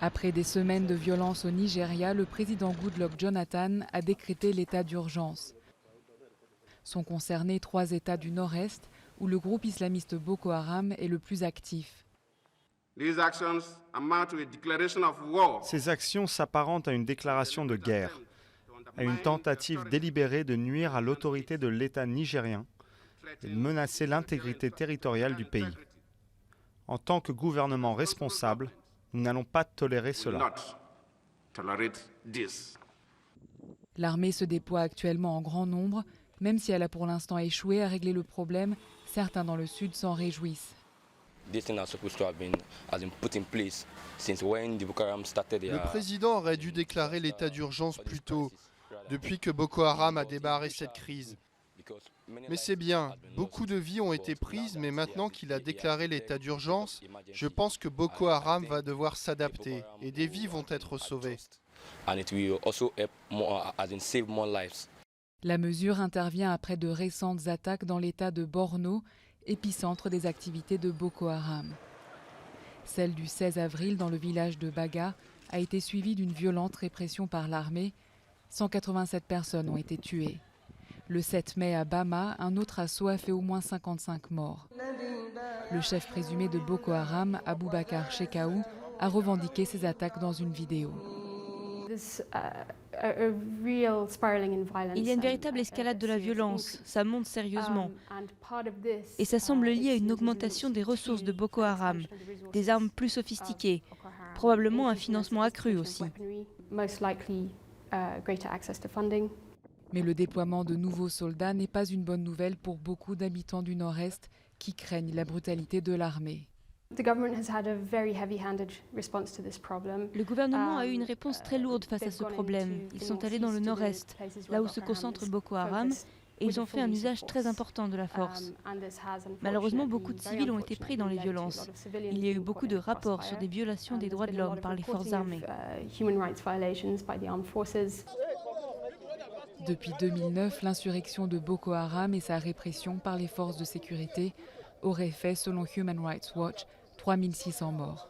Après des semaines de violence au Nigeria, le président Goodluck Jonathan a décrété l'état d'urgence. Sont concernés 3 États du Nord-Est où le groupe islamiste Boko Haram est le plus actif. Ces actions s'apparentent à une déclaration de guerre, à une tentative délibérée de nuire à l'autorité de l'État nigérien et de menacer l'intégrité territoriale du pays. En tant que gouvernement responsable, nous n'allons pas tolérer cela. L'armée se déploie actuellement en grand nombre. Même si elle a pour l'instant échoué à régler le problème, certains dans le sud s'en réjouissent. Le président aurait dû déclarer l'état d'urgence plus tôt, depuis que Boko Haram a démarré cette crise. Mais c'est bien, beaucoup de vies ont été prises, mais maintenant qu'il a déclaré l'état d'urgence, je pense que Boko Haram va devoir s'adapter et des vies vont être sauvées. La mesure intervient après de récentes attaques dans l'état de Borno, épicentre des activités de Boko Haram. Celle du 16 avril dans le village de Baga a été suivie d'une violente répression par l'armée. 187 personnes ont été tuées. Le 7 mai à Bama, un autre assaut a fait au moins 55 morts. Le chef présumé de Boko Haram, Abubakar Shekau, a revendiqué ces attaques dans une vidéo. Il y a une véritable escalade de la violence, ça monte sérieusement. Et ça semble lié à une augmentation des ressources de Boko Haram, des armes plus sophistiquées, probablement un financement accru aussi. Mais le déploiement de nouveaux soldats n'est pas une bonne nouvelle pour beaucoup d'habitants du Nord-Est qui craignent la brutalité de l'armée. Le gouvernement a eu une réponse très lourde face à ce problème. Ils sont allés dans le nord-est, là où se concentre Boko Haram, et ils ont fait un usage très important de la force. Malheureusement, beaucoup de civils ont été pris dans les violences. Il y a eu beaucoup de rapports sur des violations des droits de l'homme par les forces armées. Depuis 2009, l'insurrection de Boko Haram et sa répression par les forces de sécurité auraient fait, selon Human Rights Watch, 3600 morts.